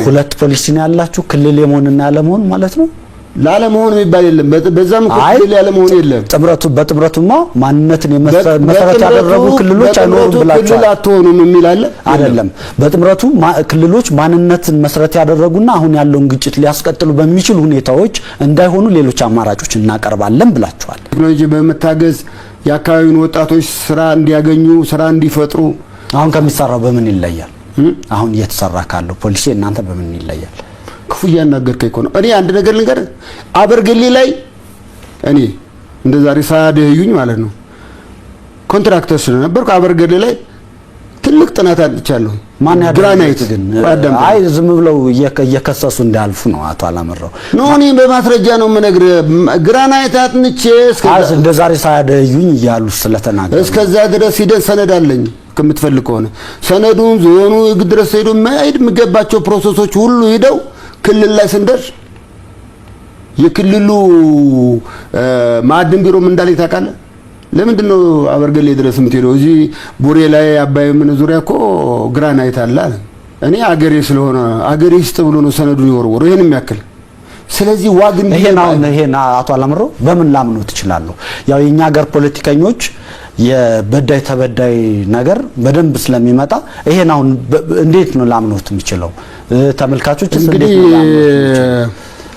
ሁለት ፖሊስ ነው ያላችሁ ክልል የመሆንና ያለመሆን ማለት ነው ላለመሆን የሚባል የለም በዛም ክልል ያለመሆን የለም በጥምረቱማ ማንነትን መሰረት ያደረጉ ክልሎች አይኖሩም ብላችኋል ክልል አትሆኑም የሚል አለ አይደለም በጥምረቱ ክልሎች ማንነትን መሰረት ያደረጉና አሁን ያለውን ግጭት ሊያስቀጥሉ በሚችሉ ሁኔታዎች እንዳይሆኑ ሌሎች አማራጮች እናቀርባለን ብላችኋል ቴክኖሎጂ በመታገዝ የአካባቢውን ወጣቶች ስራ እንዲያገኙ ስራ እንዲፈጥሩ አሁን ከሚሰራው በምን ይለያል አሁን እየተሰራ ካለው ፖሊሲ እናንተ በምን ይለያል ክፉያ እናገርከኝ እኮ ነው እኔ አንድ ነገር ልንገር አበርገሌ ላይ እኔ እንደዛሬ ሳያደዩኝ ማለት ነው ኮንትራክተር ስለነበርኩ አበርገሌ ላይ ትልቅ ጥናት አጥቻለሁ ማን ግራናይት ግን አይ ዝም ብለው እየከሰሱ እንዳልፉ ነው አቶ አላመረው ነው እኔ በማስረጃ ነው መነግር ግራናይት አጥንቼ እንደዛሬ ሳያደዩኝ ይያሉ ስለተናገሩ እስከዛ ድረስ ሂደን ሰነድ አለኝ ከምትፈልግ ሆነ ሰነዱን ዞኑ ድረስ ሄዶ ማይድ የሚገባቸው ፕሮሰሶች ሁሉ ሄደው ክልል ላይ ስንደርስ የክልሉ ማዕድን ቢሮም እንዳለ ታውቃለህ ለምንድን ነው አበርገሌ ድረስ የምትሄደው እዚህ ቡሬ ላይ አባይ ምን ዙሪያ እኮ ግራናይት አለ እኔ አገሬ ስለሆነ አገሬ ይስጥ ብሎ ነው ሰነዱን ይወርወሩ ይሄንም ያክል ስለዚህ ዋግ ይሄን አቶ አላምሮ በምን ላምነው ትችላለህ ያው የኛ ሀገር ፖለቲከኞች የበዳይ ተበዳይ ነገር በደንብ ስለሚመጣ ይሄን አሁን እንዴት ነው ላምነውት የሚችለው ተመልካቾች እንዴት ነው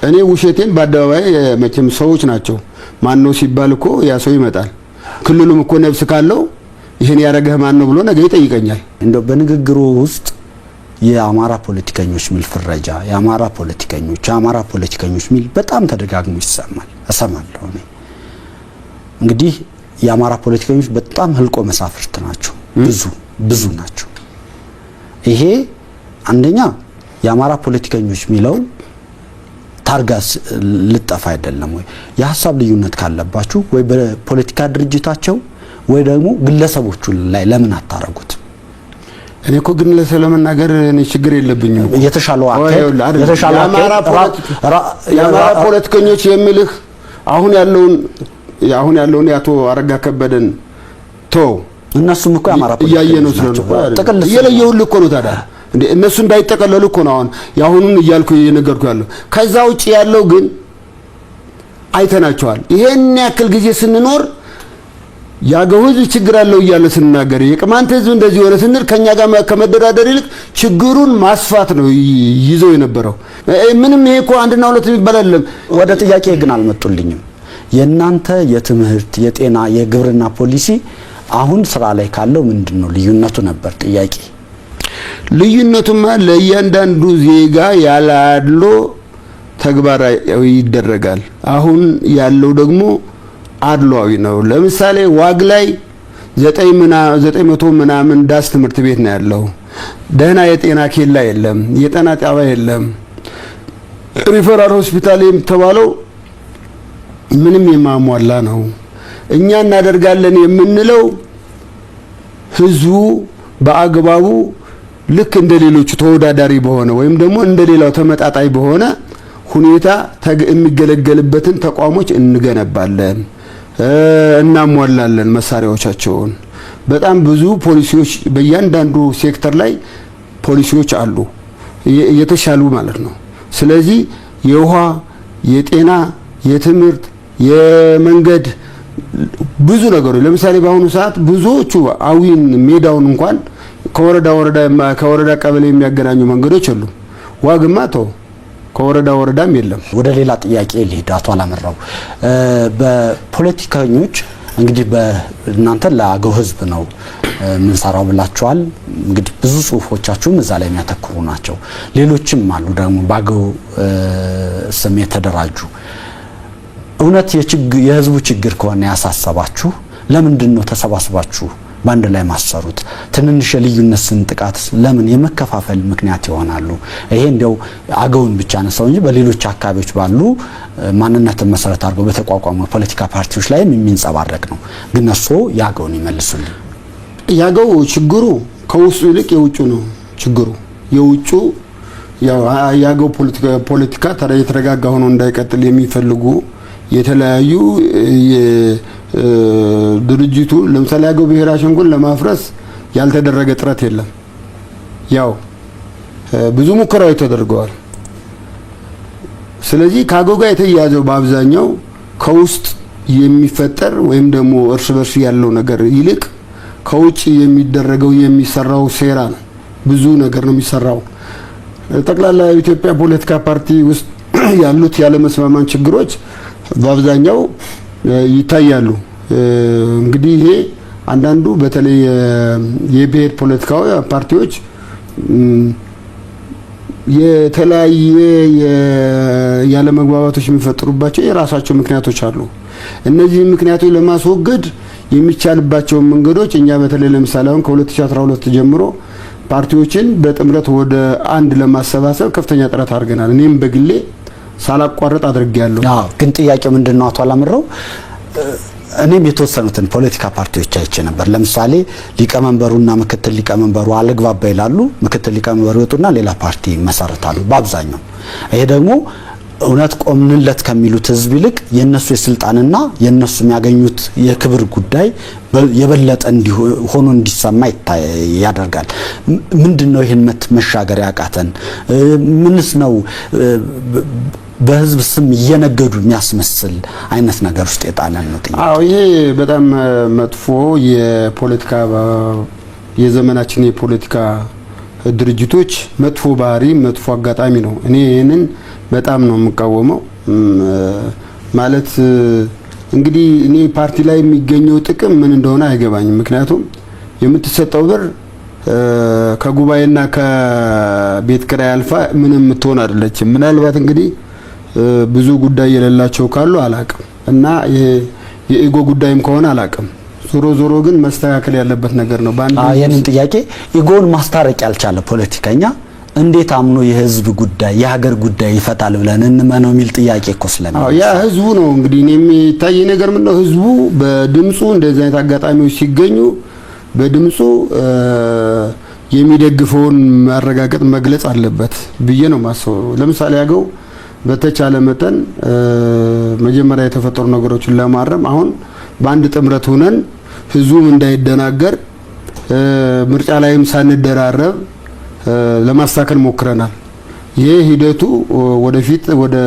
እኔ ውሸቴን በአደባባይ መቼም ሰዎች ናቸው ማን ነው ሲባል እኮ ያ ሰው ይመጣል ክልሉም እኮ ነብስ ካለው ይሄን ያረጋህ ማን ነው ብሎ ነገ ይጠይቀኛል እንደው በንግግሩ ውስጥ የአማራ ፖለቲከኞች ሚል ፍረጃ የአማራ ፖለቲከኞች ሚል በጣም ተደጋግሞ ይሰማል እሰማለሁ እኔ እንግዲህ የአማራ ፖለቲከኞች በጣም ህልቆ መሳፍርት ናቸው ብዙ ናቸው ይሄ አንደኛ የአማራ ፖለቲከኞች ሚለው ታርጋስ ልጠፋ አይደለም ወይ የሐሳብ ልዩነት ካለባችሁ ወይ በፖለቲካ ድርጅታቸው ወይ ደግሞ ግለሰቦቹ ላይ ለምን አታረጉት እኔ እኮ ግለሰብ ለመናገር እኔ ችግር የለብኝም የተሻለው የአማራ ፖለቲከኞች የሚልህ አሁን ያለውን ያቶ አረጋ ከበደን እነሱም እኮ ያማራ ያየነው ስለሆነ የለየሁል እኮ ነው ታዲያ እንዴ እነሱ እንዳይጠቀለሉ እኮ ነው አሁን ያሁኑን ይያልኩ የነገርኩ ያለው ከዛ ውጪ ያለው ግን አይተናቸዋል ይሄን ያክል ጊዜ ስንኖር ያገው ህዝብ ችግር አለው ይያለ ስንናገር የቅማንት ህዝብ እንደዚህ ሆነ ስንል ከኛ ጋር ከመደራደር ይልቅ ችግሩን ማስፋት ነው ይዘው የነበረው ምንም ይሄ እኮ አንድና ሁለት የሚባል አይደለም ወደ ጥያቄ ግን አልመጡልኝም የናንተ የትምህርት የጤና የግብርና ፖሊሲ አሁን ስራ ላይ ካለው ምንድነው ልዩነቱ ነበር ጥያቄ ልዩነቱማ ለእያንዳንዱ ዜጋ ያላድሎ ተግባራዊ ይደረጋል አሁን ያለው ደግሞ አድሏዊ ነው ለምሳሌ ዋግ ላይ 900 ምናምን ዳስ ትምህርት ቤት ነው ያለው ደህና የጤና ኬላ የለም የጤና ጣቢያ የለም ሪፈራል ሆስፒታል የተባለው ምንም የማሟላ ነው እኛ እናደርጋለን የምንለው ህዝቡ በአግባቡ ልክ እንደሌሎቹ ተወዳዳሪ በሆነ ወይም ደግሞ እንደሌላው ተመጣጣይ በሆነ ሁኔታ የሚገለገልበትን ተቋሞች እንገነባለን እናሟላለን መሳሪያዎቻቸውን በጣም ብዙ ፖሊሲዎች በእያንዳንዱ ሴክተር ላይ ፖሊሲዎች አሉ የተሻሉ ማለት ነው ስለዚህ የውሃ የጤና የትምህርት የመንገድ ብዙ ነገሮች ለምሳሌ በአሁኑ ሰዓት ብዙዎቹ አዊን ሜዳውን እንኳን ከወረዳ ቀበሌ የሚያገናኙ መንገዶች አሉ ዋግማ ከወረዳም የለም ወደ ሌላ ጥያቄ ልሂድ አቶ አላመራው በፖለቲከኞች እንግዲህ በእናንተ ለአገው ህዝብ ነው ምን ሰራው ብላችኋል እንግዲህ ብዙ ጽሁፎቻችሁም እዛ ላይ የሚያተኩሩ ናቸው ሌሎችም አሉ ደግሞ ባገው ስም የተደራጁ እውነት የህዝቡ ችግር ከሆነ ያሳሰባችሁ ለምንድን ነው ተሰባስባችሁ ባንድ ላይ ማሰሩት ትንንሽ የልዩነት ስንጥቃት ለምን የመከፋፈል ምክንያት ይሆናሉ ይሄ እንደው አገውን ብቻ ነው እንጂ በሌሎች አካባቢዎች ባሉ ማንነትን መሰረት አድርገው በተቋቋሙ ፖለቲካ ፓርቲዎች ላይ የሚንጸባረቅ ነው ግን እሱ ያገውን ይመልሱልኝ ያገው ችግሩ ከውስጡ ይልቅ የውጩ ነው ችግሩ የውጩ ያገው ፖለቲካ የተረጋጋ ሆኖ እንዳይቀጥል የሚፈልጉ የተለያዩ ድርጅቱ ለምሳሌ ያገው ብሔራዊ ሸንጎን ለማፍረስ ያልተደረገ ጥረት የለም ያው ብዙ ሙከራዎች ተደርገዋል። ስለዚህ ከአገው ጋር የተያያዘው በአብዛኛው ከውስጥ የሚፈጠር ወይም ደግሞ እርስ በርስ ያለው ነገር ይልቅ ከውጭ የሚደረገው የሚሰራው ሴራ ነው። ብዙ ነገር ነው የሚሰራው። ጠቅላላ ኢትዮጵያ ፖለቲካ ፓርቲ ውስጥ ያሉት ያለመስማማት ችግሮች በአብዛኛው ይታያሉ። እንግዲህ ይሄ አንዳንዱ በተለይ የብሔር ፖለቲካዊ ፓርቲዎች የተለያየ ያለመግባባቶች የሚፈጥሩባቸው የራሳቸው ምክንያቶች አሉ። እነዚህ ምክንያቶች ለማስወገድ የሚቻልባቸው መንገዶች እኛ በተለይ ለምሳሌ አሁን ከ2012 ጀምሮ ፓርቲዎችን በጥምረት ወደ አንድ ለማሰባሰብ ከፍተኛ ጥረት አድርገናል። እኔም በግሌ ሳላቋርጥ አድርጌያለሁ። ግን ጥያቄው ምንድነው አቶ አላምረው? እኔም የተወሰኑትን ፖለቲካ ፓርቲዎች አይቼ ነበር። ለምሳሌ ሊቀመንበሩና ምክትል ሊቀመንበሩ አለግባባ ይላሉ። ምክትል ሊቀመንበሩ ይወጡና ሌላ ፓርቲ ይመሰርታሉ በአብዛኛው። ይሄ ደግሞ እውነት ቆምንለት ከሚሉት ህዝብ ይልቅ የነሱ የስልጣንና የነሱ የሚያገኙት የክብር ጉዳይ የበለጠ ሆኖ እንዲሰማ ያደርጋል። ምንድነው ይሄን መሻገር ያቃተን? ምንስ ነው በህዝብ ስም እየነገዱ የሚያስመስል አይነት ነገር ውስጥ የጣለን ነው? አዎ ይሄ በጣም መጥፎ የፖለቲካ የዘመናችን የፖለቲካ ድርጅቶች መጥፎ ባህሪ መጥፎ አጋጣሚ ነው። እኔ ይሄንን በጣም ነው የምቃወመው። ማለት እንግዲህ እኔ ፓርቲ ላይ የሚገኘው ጥቅም ምን እንደሆነ አይገባኝም። ምክንያቱም የምትሰጠው ብር ከጉባኤና ከቤት ኪራይ አልፋ ምንም የምትሆን አይደለችም። ምናልባት እንግዲህ ብዙ ጉዳይ የሌላቸው ካሉ አላቅም እና የኢጎ ጉዳይም ከሆነ አላቅም። ዞሮ ግን መስተካከል ያለበት ነገር ነው። የኔን ጥያቄ ኢጎን ማስታረቅ ያልቻለ ፖለቲከኛ እንዴት አምኖ የህዝብ ጉዳይ የሀገር ጉዳይ ይፈታል ብለን እንመነው የሚል ጥያቄ እኮ ስለሚል ያ ህዝቡ ነው እንግዲህ የሚታይ ነገር ምን ነው። ህዝቡ በድምጹ እንደዚህ አይነት አጋጣሚዎች ሲገኙ በድምጹ የሚደግፈውን ማረጋገጥ መግለጽ አለበት ብዬ ነው ማሰው። ለምሳሌ ያገው በተቻለ መጠን መጀመሪያ የተፈጠሩ ነገሮችን ለማረም አሁን በአንድ ጥምረት ሆነን ህዝቡም እንዳይደናገር ምርጫ ላይም ሳንደራረብ ለማስተካከል ሞክረናል። ይሄ ሂደቱ ወደፊት ወደ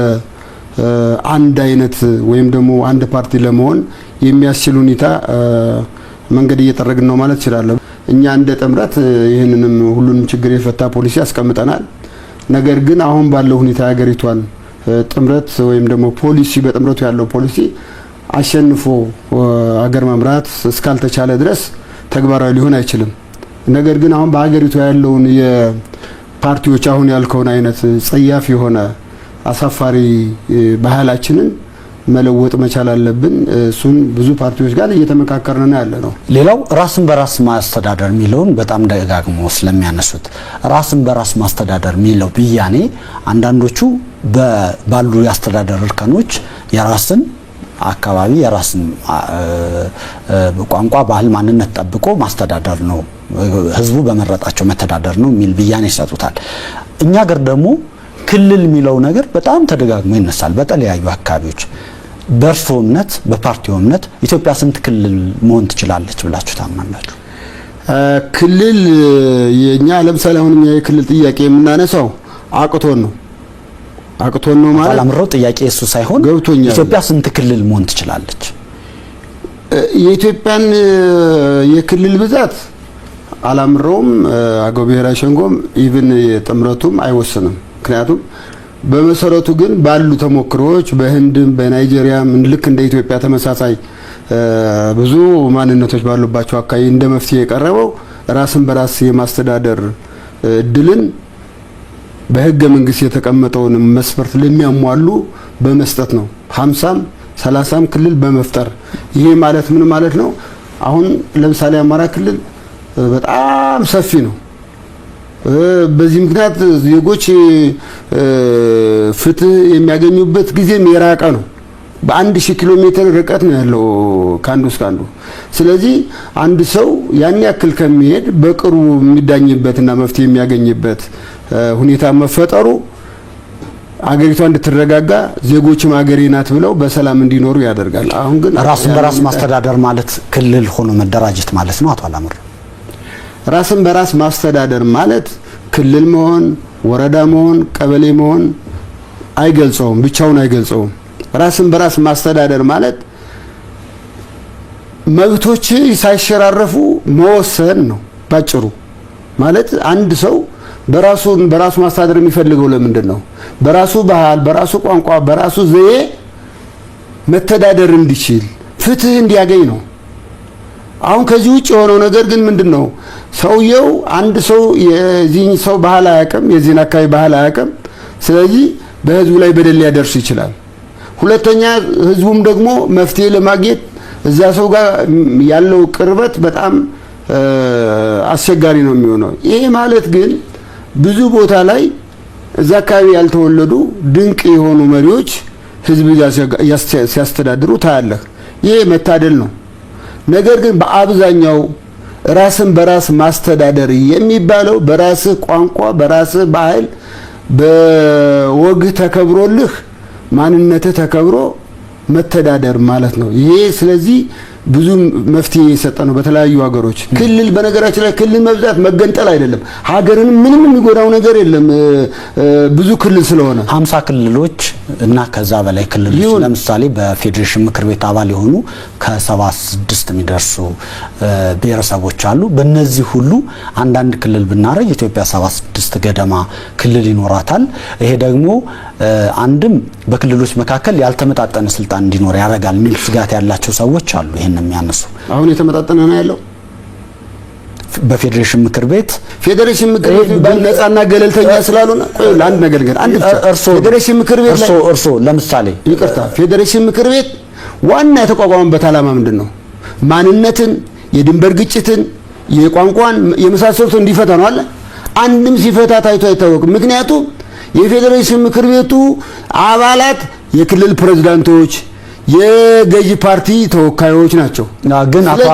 አንድ አይነት ወይም ደግሞ አንድ ፓርቲ ለመሆን የሚያስችል ሁኔታ መንገድ እየጠረግን ነው ማለት ይችላል። እኛ እንደ ጥምረት ይሄንንም ሁሉንም ችግር የፈታ ፖሊሲ አስቀምጠናል። ነገር ግን አሁን ባለው ሁኔታ ሀገሪቷን ጥምረት ወይም ደግሞ ፖሊሲ በጥምረቱ ያለው ፖሊሲ አሸንፎ አገር መምራት እስካልተቻለ ድረስ ተግባራዊ ሊሆን አይችልም። ነገር ግን አሁን በሀገሪቱ ያለውን የፓርቲዎች አሁን ያልከውን አይነት ጸያፍ የሆነ አሳፋሪ ባህላችንን መለወጥ መቻል አለብን። እሱን ብዙ ፓርቲዎች ጋር እየተመካከርን ያለ ነው። ሌላው ራስን በራስ ማስተዳደር የሚለውን በጣም ደጋግሞ ስለሚያነሱት ራስን በራስ ማስተዳደር የሚለው ብያኔ አንዳንዶቹ ባሉ የአስተዳደር እርከኖች የራስን አካባቢ የራስን ቋንቋ፣ ባህል፣ ማንነት ጠብቆ ማስተዳደር ነው፣ ህዝቡ በመረጣቸው መተዳደር ነው የሚል ብያኔ ይሰጡታል። እኛ ሀገር ደግሞ ክልል የሚለው ነገር በጣም ተደጋግሞ ይነሳል በተለያዩ አካባቢዎች። በእርሶ እምነት፣ በፓርቲው እምነት ኢትዮጵያ ስንት ክልል መሆን ትችላለች ብላችሁ ታምናላችሁ? ክልል የኛ ለምሳሌ አሁን እኛ የክልል ጥያቄ የምናነሳው አቅቶን ነው ማለት አላምረው ጥያቄ እሱ ሳይሆን ገብቶኛል። ኢትዮጵያ ስንት ክልል መሆን ትችላለች? የኢትዮጵያን የክልል ብዛት አላምረውም አገው ብሔራዊ ሸንጎም ኢቭን የጥምረቱም አይወስንም። ምክንያቱም በመሰረቱ ግን ባሉ ተሞክሮዎች በህንድም በናይጄሪያም ልክ እንደ ኢትዮጵያ ተመሳሳይ ብዙ ማንነቶች ባሉባቸው አካባቢ እንደ መፍትሄ የቀረበው ራስን በራስ የማስተዳደር እድልን በህገ መንግስት የተቀመጠውን መስፈርት ለሚያሟሉ በመስጠት ነው። 50ም 30ም ክልል በመፍጠር ይሄ ማለት ምን ማለት ነው? አሁን ለምሳሌ አማራ ክልል በጣም ሰፊ ነው። በዚህ ምክንያት ዜጎች ፍትህ የሚያገኙበት ጊዜም የራቀ ነው። በ1000 ኪሎ ሜትር ርቀት ነው ያለው ካንዱ እስከ አንዱ። ስለዚህ አንድ ሰው ያን ያክል ከሚሄድ በቅርቡ የሚዳኝበትና መፍትሄ የሚያገኝበት ሁኔታ መፈጠሩ አገሪቷ እንድትረጋጋ ዜጎችም አገሬ ናት ብለው በሰላም እንዲኖሩ ያደርጋል። አሁን ግን ራስን በራስ ማስተዳደር ማለት ክልል ሆኖ መደራጀት ማለት ነው። አቶ አላምረው ራስን በራስ ማስተዳደር ማለት ክልል መሆን ወረዳ መሆን ቀበሌ መሆን አይገልጸውም፣ ብቻውን አይገልጸውም። ራስን በራስ ማስተዳደር ማለት መብቶች ሳይሸራረፉ መወሰን ነው ባጭሩ። ማለት አንድ ሰው በራሱ ማስተዳደር የሚፈልገው ለምንድን ነው? በራሱ ባህል፣ በራሱ ቋንቋ፣ በራሱ ዘዬ መተዳደር እንዲችል ፍትህ እንዲያገኝ ነው። አሁን ከዚህ ውጭ የሆነው ነገር ግን ምንድነው? ሰውየው አንድ ሰው የዚህን ሰው ባህል አያውቅም፣ የዚህን አካባቢ ባህል አያውቅም። ስለዚህ በህዝቡ ላይ በደል ሊያደርስ ይችላል። ሁለተኛ ህዝቡም ደግሞ መፍትሄ ለማግኘት እዛ ሰው ጋር ያለው ቅርበት በጣም አስቸጋሪ ነው የሚሆነው። ይሄ ማለት ግን ብዙ ቦታ ላይ እዛ አካባቢ ያልተወለዱ ድንቅ የሆኑ መሪዎች ህዝብ ሲያስተዳድሩ ታያለህ። ይሄ መታደል ነው። ነገር ግን በአብዛኛው ራስን በራስ ማስተዳደር የሚባለው በራስህ ቋንቋ፣ በራስህ ባህል፣ በወግህ ተከብሮልህ ማንነትህ ተከብሮ መተዳደር ማለት ነው። ይሄ ስለዚህ ብዙ መፍትሄ የሰጠ ነው በተለያዩ ሀገሮች። ክልል በነገራችን ላይ ክልል መብዛት መገንጠል አይደለም፣ ሀገርን ምንም የሚጎዳው ነገር የለም። ብዙ ክልል ስለሆነ 50 ክልሎች እና ከዛ በላይ ክልሎች ለምሳሌ በፌዴሬሽን ምክር ቤት አባል የሆኑ ከ76 የሚደርሱ ብሔረሰቦች አሉ። በእነዚህ ሁሉ አንዳንድ ክልል ብናረግ ኢትዮጵያ 76 ገደማ ክልል ይኖራታል። ይሄ ደግሞ አንድም በክልሎች መካከል ያልተመጣጠነ ስልጣን እንዲኖር ያደርጋል የሚል ስጋት ያላቸው ሰዎች አሉ። ይሄን የሚያነሱ አሁን የተመጣጠነ ነው ያለው በፌዴሬሽን ምክር ቤት ነፃና ገለልተኛ ስላልሆነ ለአንድ ነገር ግን አንድ ፌዴሬሽን ምክር ቤት እርሶ ለምሳሌ ይቅርታ ፌዴሬሽን ምክር ቤት ዋና የተቋቋመበት ዓላማ ምንድነው? ማንነትን፣ የድንበር ግጭትን፣ የቋንቋን የመሳሰሉትን እንዲፈታ ነው አለ። አንድም ሲፈታ ታይቶ አይታወቅም። ምክንያቱም የፌዴሬሽን ምክር ቤቱ አባላት የክልል ፕሬዝዳንቶች፣ የገዢ ፓርቲ ተወካዮች ናቸው። ግን አቶ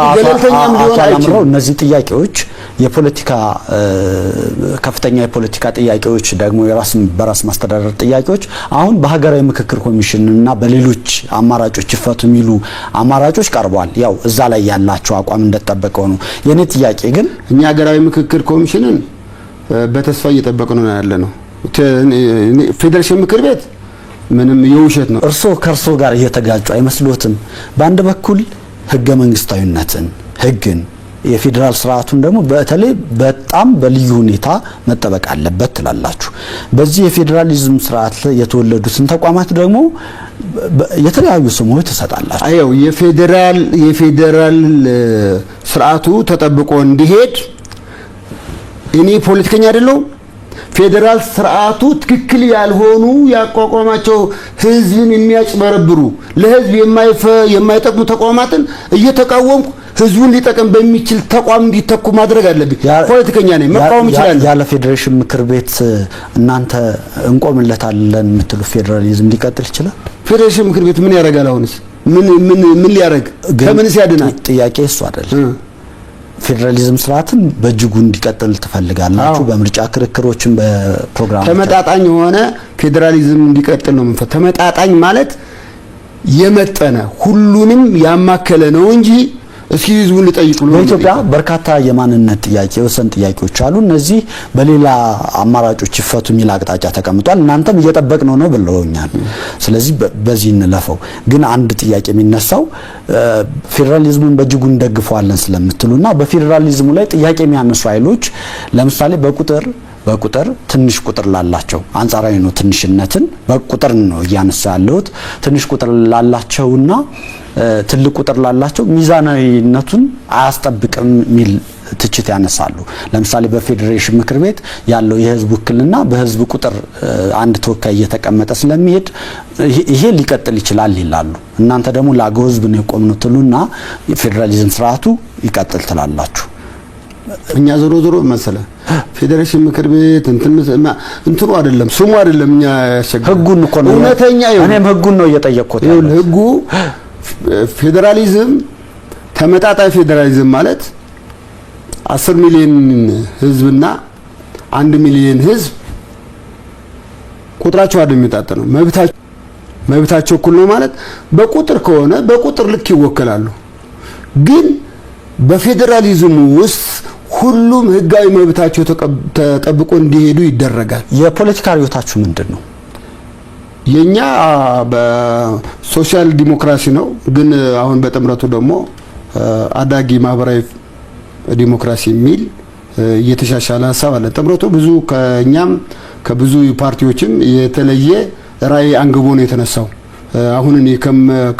እነዚህ ጥያቄዎች የፖለቲካ ከፍተኛ የፖለቲካ ጥያቄዎች ደግሞ በራስ ማስተዳደር ጥያቄዎች አሁን በሀገራዊ ምክክር ኮሚሽን እና በሌሎች አማራጮች ይፈቱ የሚሉ አማራጮች ቀርበዋል። ያው እዛ ላይ ያላቸው አቋም እንደተጠበቀው ነው። የኔ ጥያቄ ግን እኛ ሀገራዊ ምክክር ኮሚሽንን በተስፋ እየጠበቅን ነው ያለነው። ፌዴሬሽን ምክር ቤት ምንም የውሸት ነው። ከእርሶ ጋር እየተጋጩ አይመስሎትም? በአንድ በኩል ህገ መንግስታዊነትን ህግን የፌዴራል ስርዓቱን ደግሞ በተለይ በጣም በልዩ ሁኔታ መጠበቅ አለበት ትላላችሁ። በዚህ የፌዴራሊዝም ስርዓት የተወለዱትን ተቋማት ደግሞ የተለያዩ ስሞች ተሰጣላችሁ። አየው የፌዴራል ስርዓቱ ተጠብቆ እንዲሄድ እኔ ፖለቲከኛ አይደለሁም። ፌዴራል ስርዓቱ ትክክል ያልሆኑ ያቋቋማቸው ህዝብን የሚያጭበረብሩ ለህዝብ የማይጠቅሙ ተቋማትን እየተቃወምኩ ህዝቡን ሊጠቅም በሚችል ተቋም እንዲተኩ ማድረግ አለብኝ። ፖለቲከኛ ነኝ፣ መቃወም ይችላል። ያለ ፌዴሬሽን ምክር ቤት እናንተ እንቆምለታለን የምትሉ ፌዴራሊዝም ሊቀጥል ይችላል? ፌዴሬሽን ምክር ቤት ምን ያደርጋል? አሁንስ ምን ሊያደርግ ከምንስ ያድናል? ጥያቄ እሱ አይደለም። ፌዴራሊዝም ስርዓትን በእጅጉ እንዲቀጥል ትፈልጋላችሁ? በምርጫ ክርክሮችን በፕሮግራም ተመጣጣኝ የሆነ ፌዴራሊዝም እንዲቀጥል ነው የምንፈልገው። ተመጣጣኝ ማለት የመጠነ ሁሉንም ያማከለ ነው እንጂ እስኪ ህዝቡን ልጠይቁ ነው። በኢትዮጵያ በርካታ የማንነት ጥያቄ ወሰን ጥያቄዎች አሉ። እነዚህ በሌላ አማራጮች ይፈቱ የሚል አቅጣጫ ተቀምጧል። እናንተም እየጠበቅነው ነው ብለውኛል። ስለዚህ በዚህ እንለፈው። ግን አንድ ጥያቄ የሚነሳው ፌዴራሊዝሙን በእጅጉ እንደግፈዋለን ስለምትሉና በፌዴራሊዝሙ ላይ ጥያቄ የሚያነሱ ኃይሎች ለምሳሌ በቁጥር ትንሽ ቁጥር ላላቸው አንጻራዊ ነው ትንሽነትን በቁጥር ነው እያነሳ ያለሁት። ትንሽ ቁጥር ላላቸውና ትልቅ ቁጥር ላላቸው ሚዛናዊነቱን አያስጠብቅም የሚል ትችት ያነሳሉ። ለምሳሌ በፌዴሬሽን ምክር ቤት ያለው የህዝብ ውክልና በህዝብ ቁጥር አንድ ተወካይ እየተቀመጠ ስለሚሄድ ይሄ ሊቀጥል ይችላል ይላሉ። እናንተ ደግሞ ለአገው ህዝብ ነው የቆምነው ትሉና የፌዴራሊዝም ስርዓቱ ይቀጥል ትላላችሁ። እኛ ዞሮ መሰለ ፌዴሬሽን ምክር ቤት እንትኑ አይደለም ስሙ አይደለም። እኛ ያሸገ ህጉን እኮ ነው እውነተኛ እኔም ህጉን ነው እየጠየቅኩት። ህጉ ፌዴራሊዝም ተመጣጣኝ ፌዴራሊዝም ማለት 10 ሚሊዮን ህዝብና 1 ሚሊዮን ህዝብ ቁጥራቸው አይደለም የሚጣጣነው መብታቸው እኩል ነው ማለት በቁጥር ከሆነ በቁጥር ልክ ይወከላሉ። ግን በፌዴራሊዝሙ ውስጥ ሁሉም ህጋዊ መብታቸው ተጠብቆ እንዲሄዱ ይደረጋል። የፖለቲካ ርዕዮታችሁ ምንድነው? የኛ በሶሻል ዲሞክራሲ ነው። ግን አሁን በጥምረቱ ደግሞ አዳጊ ማህበራዊ ዲሞክራሲ የሚል እየተሻሻለ ሀሳብ አለ። ጥምረቱ ብዙ ከኛም ከብዙ ፓርቲዎችም የተለየ ራዕይ አንግቦ ነው የተነሳው። አሁን እኔ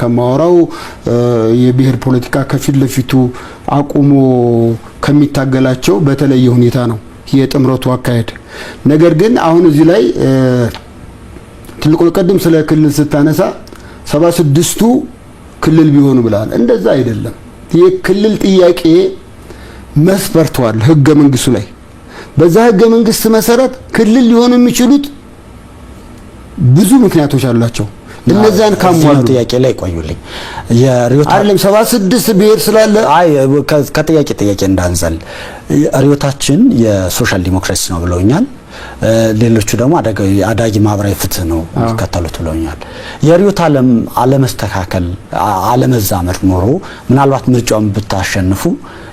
ከማወራው የብሔር ፖለቲካ ከፊት ለፊቱ አቁሞ ከሚታገላቸው በተለየ ሁኔታ ነው የጥምረቱ አካሄድ። ነገር ግን አሁን እዚህ ላይ ትልቁ ቀደም ስለ ክልል ስታነሳ 76ቱ ክልል ቢሆኑ ብለዋል። እንደዛ አይደለም። የክልል ጥያቄ መስፈርቷል ህገ መንግስቱ ላይ። በዛ ህገ መንግስት መሰረት ክልል ሊሆኑ የሚችሉት ብዙ ምክንያቶች አሏቸው። እነዛን ካሟሉ ጥያቄ ላይ ቆዩልኝ። አይደለም 76 ብሔር ስላለ አይ ከጥያቄ እንዳንዘል ርዕዮታችን የሶሻል ዲሞክራሲ ነው ብለውኛል። ሌሎቹ ደግሞ አዳጊ ማህበራዊ ፍትህ ነው የሚከተሉት ብለውኛል። የርዕዮተ ዓለም አለመስተካከል አለመዛመድ ኖሮ ምናልባት ምርጫውን ብታሸንፉ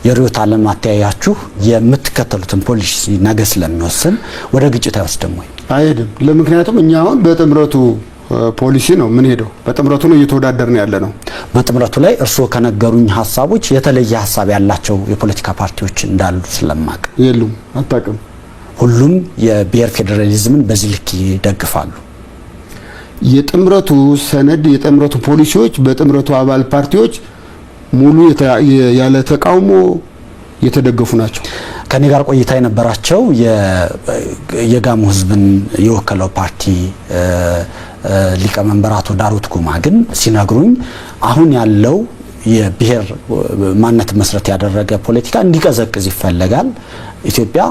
የርዕዮተ ዓለም አተያያችሁ የምትከተሉትን ፖሊሲ ነገ ስለሚወስን ወደ ግጭት አይወስድም ወይ? አይሄድም። ለምክንያቱም እኛ አሁን በጥምረቱ ፖሊሲ ነው ምን ሄደው በጥምረቱ ነው እየተወዳደርን ያለ ነው። በጥምረቱ ላይ እርስዎ ከነገሩኝ ሀሳቦች የተለየ ሀሳብ ያላቸው የፖለቲካ ፓርቲዎች እንዳሉ ስለማቅ የሉም። አታውቅም። ሁሉም የብሔር ፌዴራሊዝምን በዚህ ልክ ይደግፋሉ። የጥምረቱ ሰነድ የጥምረቱ ፖሊሲዎች በጥምረቱ አባል ፓርቲዎች ሙሉ ያለ ተቃውሞ የተደገፉ ናቸው። ከኔ ጋር ቆይታ የነበራቸው የጋሞ ህዝብን የወከለው ፓርቲ ሊቀመንበር አቶ ዳሩት ጉማ ግን ሲነግሩኝ አሁን ያለው የብሔር ማንነት መሰረት ያደረገ ፖለቲካ እንዲቀዘቅዝ ይፈልጋል። ኢትዮጵያ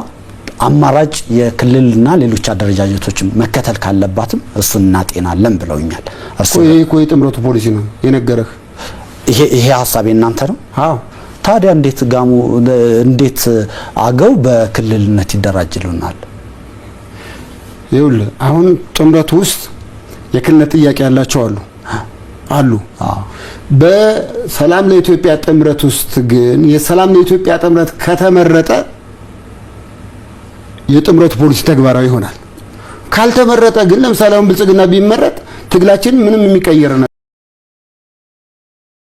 አማራጭ የክልልና ሌሎች አደረጃጀቶችን መከተል ካለባትም እሱን እናጤናለን ብለውኛል። እርሱ የጥምረቱ ፖሊሲ ነው የነገረህ። ይሄ ሐሳብ እናንተ ነው? አዎ። ታዲያ እንዴት አገው በክልልነት ይደራጅልናል? ይኸውልህ አሁን ጥምረቱ ውስጥ የክልልነት ጥያቄ ያላቸው አሉ። በሰላም ለኢትዮጵያ ጥምረት ውስጥ ግን የሰላም ለኢትዮጵያ ጥምረት ከተመረጠ የጥምረቱ ፖሊሲ ተግባራዊ ይሆናል። ካልተመረጠ ግን ለምሳሌ አሁን ብልጽግና ቢመረጥ ትግላችን ምንም የሚቀየር